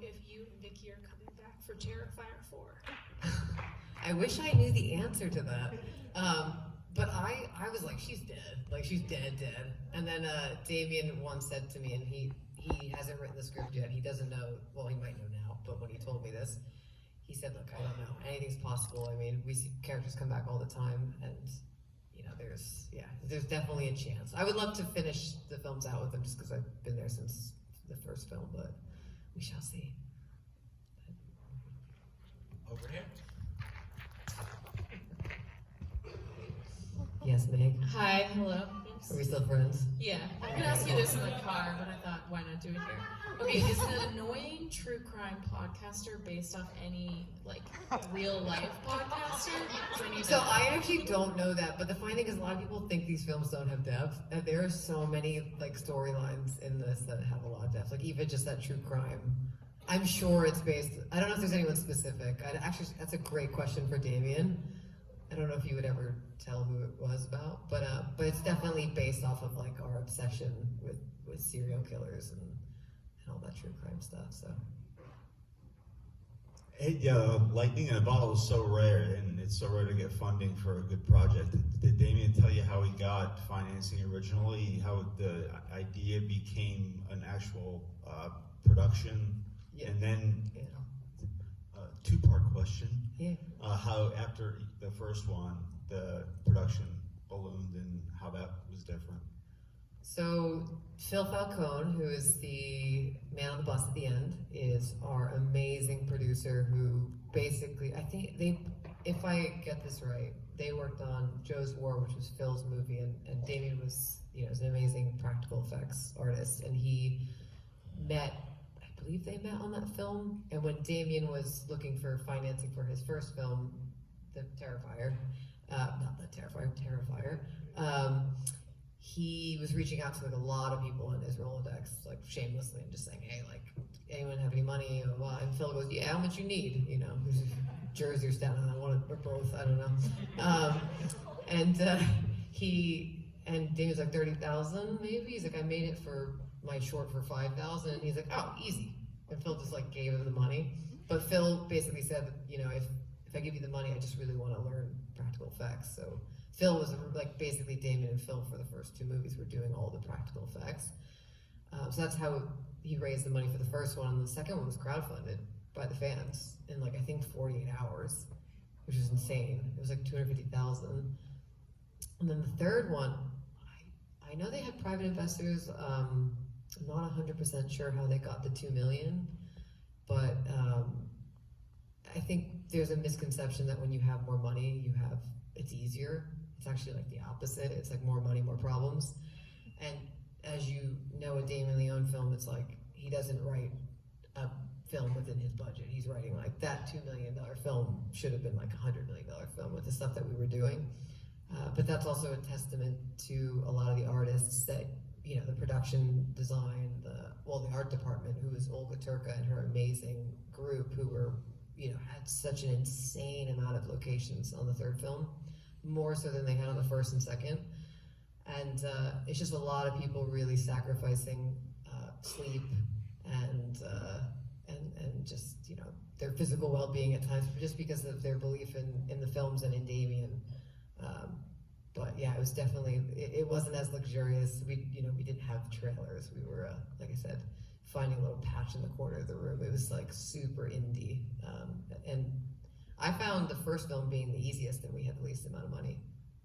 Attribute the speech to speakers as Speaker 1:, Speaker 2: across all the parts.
Speaker 1: if you and Vicky are coming back for Terrifier 4.
Speaker 2: I wish I knew the answer to that. But I was like, she's dead. Like, she's dead. And then Damien once said to me, and he hasn't written the script yet. He doesn't know, well, he might know now, but when he told me this, he said, look, I don't know. Anything's possible. I mean, we see characters come back all the time, and, you know, there's definitely a chance. I would love to finish the films out with them just because I've been there since the first film, but we shall see.
Speaker 3: Over here.
Speaker 2: Yes, Meg?
Speaker 4: Hi, hello.
Speaker 2: Are we still friends?
Speaker 4: Yeah, I'm gonna ask you this in the car, but I thought, why not do it here? Okay, is an annoying true crime podcaster based off any, like, real life podcaster?
Speaker 2: So I actually don't know that, but the funny thing is a lot of people think these films don't have depth, and there are so many like storylines in this that have a lot of depth, like even just that true crime. I'm sure it's based, I don't know if there's anyone specific. Actually, that's a great question for Damien. I don't know if you would ever tell who it was about, but it's definitely based off of like our obsession with serial killers and all that true crime stuff. So.
Speaker 5: Hey, lightning in a bottle is so rare, and it's so rare to get funding for a good project. Did Damien tell you how he got financing originally? How the idea became an actual production,
Speaker 2: Yeah.
Speaker 5: and then
Speaker 2: Yeah.
Speaker 5: Two-part question.
Speaker 2: Yeah.
Speaker 5: How after the first one, the production ballooned, and how that was different.
Speaker 2: So Phil Falcone, who is the man on the bus at the end, is our amazing producer who basically, I think if I get this right, they worked on Joe's War, which was Phil's movie, and Damien was, is an amazing practical effects artist, and he met, I believe they met on that film, and when Damien was looking for financing for his first film, the Terrifier, Terrifier, he was reaching out to like a lot of people in his Rolodex, like shamelessly, and just saying, hey, like, anyone have any money? And Phil goes, yeah, how much you need? Jersey or Staten Island, one or both, I don't know. And Damien's like 30,000 maybe. He's like, I made it for my short for 5,000. And he's like, oh, easy. And Phil just like gave him the money. But Phil basically said, if I give you the money, I just really want to learn practical effects. So Phil was like basically Damien and Phil for the first two movies were doing all the practical effects. So that's how he raised the money for the first one. And the second one was crowdfunded by the fans in like, I think 48 hours, which is insane. It was like 250,000. And then the third one, I know they had private investors. I'm not 100% sure how they got the 2 million, but I think there's a misconception that when you have more money, it's easier. It's actually like the opposite. It's like more money, more problems. And as you know, a Damien Leone film, it's like he doesn't write a film within his budget. He's writing like that $2 million film should have been like a $100 million film with the stuff that we were doing. But that's also a testament to a lot of the artists that, the production design, the art department, who is Olga Turka and her amazing group who were, had such an insane amount of locations on the third film, more so than they had on the first and second. And it's just a lot of people really sacrificing sleep and just, their physical well-being at times, just because of their belief in the films and in Damien. But yeah, it was definitely, it wasn't as luxurious. We didn't have trailers. We were, like I said, finding a little patch in the corner of the room. It was like super indie. And I found the first film being the easiest, and we had the least amount of money.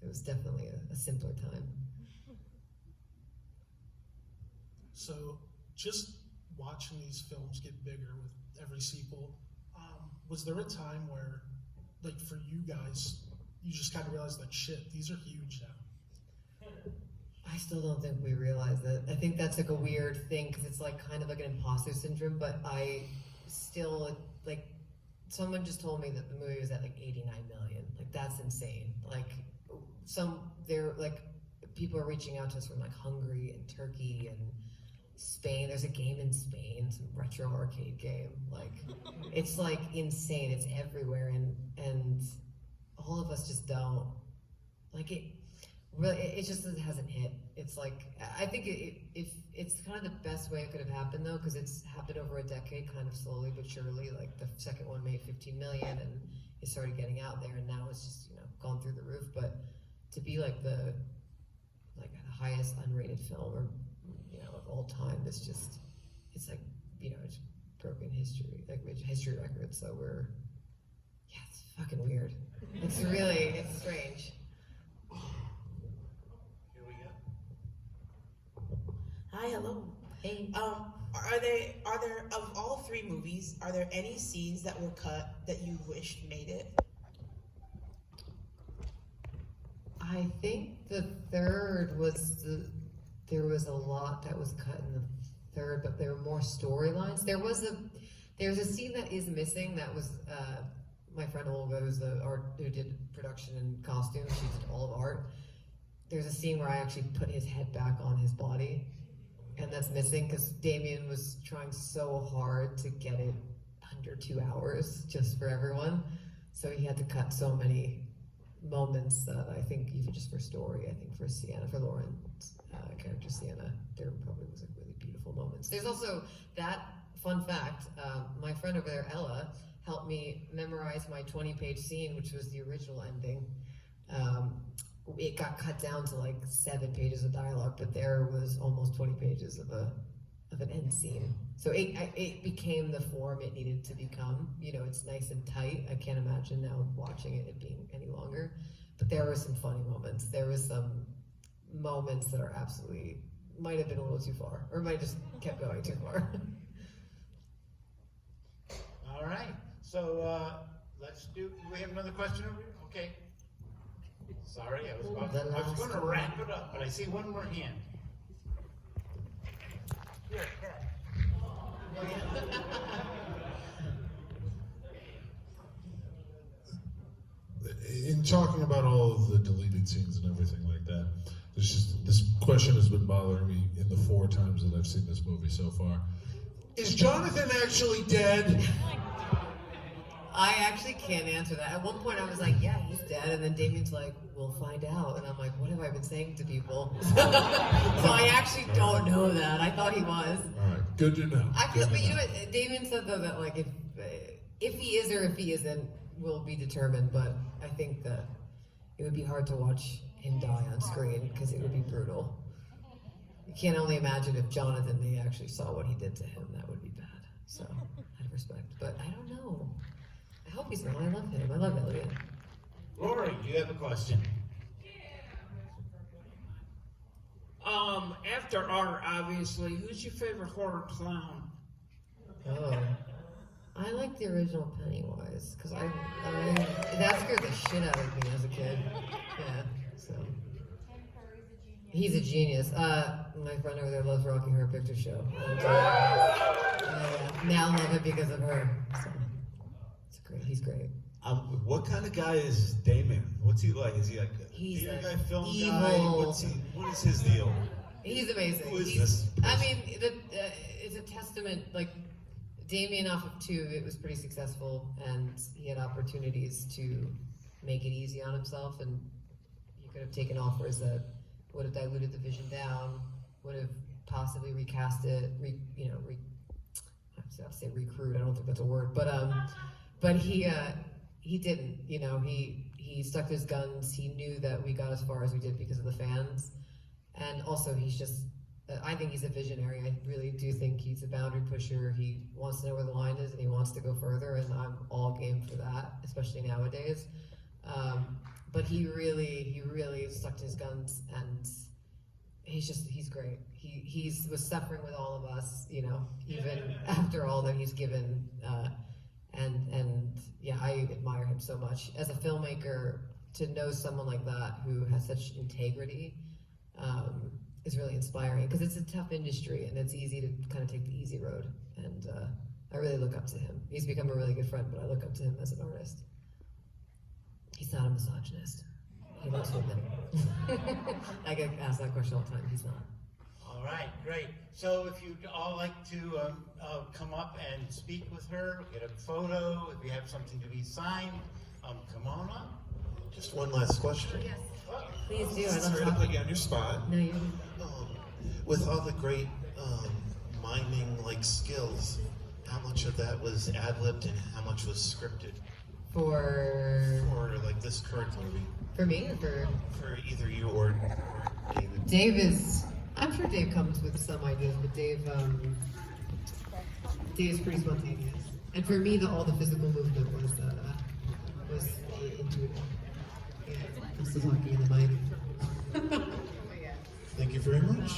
Speaker 2: It was definitely a simpler time.
Speaker 1: So just watching these films get bigger with every sequel, was there a time where, like for you guys, you just kind of realized like, shit, these are huge now?
Speaker 2: I still don't think we realize it. I think that's like a weird thing because it's like kind of like an imposter syndrome, but I still, like, someone just told me that the movie was at like 89 million. Like, that's insane. Like, people are reaching out to us from like Hungary and Turkey and Spain. There's a game in Spain, some retro arcade game. Like, it's like insane. It's everywhere, and all of us just don't like it. really, it just hasn't hit. It's like, I think if it's kind of the best way it could have happened though, because it's happened over a decade, kind of slowly but surely. Like the second one made 15 million, and it started getting out there, and now it's just gone through the roof. But to be like the highest unrated film or of all time, it's like it's broken history, like history record. So it's fucking weird. It's strange.
Speaker 3: Here we go.
Speaker 6: Hi, hello.
Speaker 2: Hey.
Speaker 6: Are there of all three movies, are there any scenes that were cut that you wished made it?
Speaker 2: I think the third was there was a lot that was cut in the third, but there were more storylines. There's a scene that is missing. That was my friend Olga, who did production and costumes. She did all of art. There's a scene where I actually put his head back on his body, and that's missing because Damien was trying so hard to get it under 2 hours just for everyone. So he had to cut so many moments that I think even just for story, I think for Sienna, for Lauren's character Sienna, there probably was really beautiful moments. There's also that fun fact, my friend over there, Ella, helped me memorize my 20-page scene, which was the original ending. It got cut down to like 7 pages of dialogue, but there was almost 20 pages of an end scene. So it became the form it needed to become. It's nice and tight. I can't imagine now watching it being any longer. But there were some funny moments. There was some moments that are absolutely, might have been a little too far, or might have just kept going too far.
Speaker 3: All right. So do we have another question over here? Okay. Sorry, I was going to wrap it up, but I see one more hand. Here,
Speaker 7: In talking about all of the deleted scenes and everything like that, there's just this question has been bothering me in the 4 times that I've seen this movie so far. Is Jonathan actually dead?
Speaker 2: I actually can't answer that. At one point I was like, yeah, he's dead, and then Damien's like, we'll find out. And I'm like, what have I been saying to people? So I actually don't know that. I thought he was.
Speaker 7: All right, good to know.
Speaker 2: I feel, but you know what? Damien said though that like if he is or if he isn't will be determined. But I think that it would be hard to watch him die on screen because it would be brutal. You can't only imagine if Jonathan, they actually saw what he did to him. That would be bad. So I have respect, but I don't know. I hope he's not. I love him. I love Elliot.
Speaker 3: Lori, you have a question.
Speaker 8: After art, obviously, who's your favorite horror clown?
Speaker 2: Oh, I like the original Pennywise because that scared the shit out of me as a kid. Yeah, so he's a genius. My friend over there loves Rocky Horror Picture Show. And, now love it because of her. So it's great. He's great.
Speaker 5: What kind of guy is Damon? What's he like? Is he like a
Speaker 2: He's
Speaker 5: theater
Speaker 2: a
Speaker 5: guy, film guy?
Speaker 2: evil-
Speaker 5: What is his deal?
Speaker 2: He's amazing.
Speaker 5: Who is
Speaker 2: He's,
Speaker 5: this
Speaker 2: I mean, it's a testament. Like Damien off of 2, it was pretty successful, and he had opportunities to make it easy on himself, and he could have taken offers that would have diluted the vision down, would have possibly recast it. I'll say recruit. I don't think that's a word, but he didn't. He stuck to his guns. He knew that we got as far as we did because of the fans. And also, he's just, I think he's a visionary. I really do think he's a boundary pusher. He wants to know where the line is, and he wants to go further, and I'm all game for that, especially nowadays. But he really stuck to his guns, and he's great. He was suffering with all of us, even after all that he's given. And yeah, I admire him so much. As a filmmaker, to know someone like that who has such integrity is really inspiring, because it's a tough industry and it's easy to kind of take the easy road. And I really look up to him. He's become a really good friend, but I look up to him as an artist. He's not a misogynist. He loves women. I get asked that question all the time. He's not.
Speaker 3: All right, great. So if you'd all like to come up and speak with her, get a photo, if you have something to be signed, come on up.
Speaker 9: Just one last question.
Speaker 2: Please do. I love
Speaker 9: Sorry to
Speaker 2: talking.
Speaker 9: put you on your spot.
Speaker 2: No, you.
Speaker 9: With all the great miming skills, how much of that was ad-libbed and how much was scripted
Speaker 2: For
Speaker 9: for this current movie?
Speaker 2: for me or for
Speaker 9: For either you or David.
Speaker 2: Dave is. I'm sure Dave comes with some ideas, but Dave's pretty spontaneous. And for me, all the physical movement was intuitive. Yeah, I'm still talking in the mic.
Speaker 9: Thank you very much.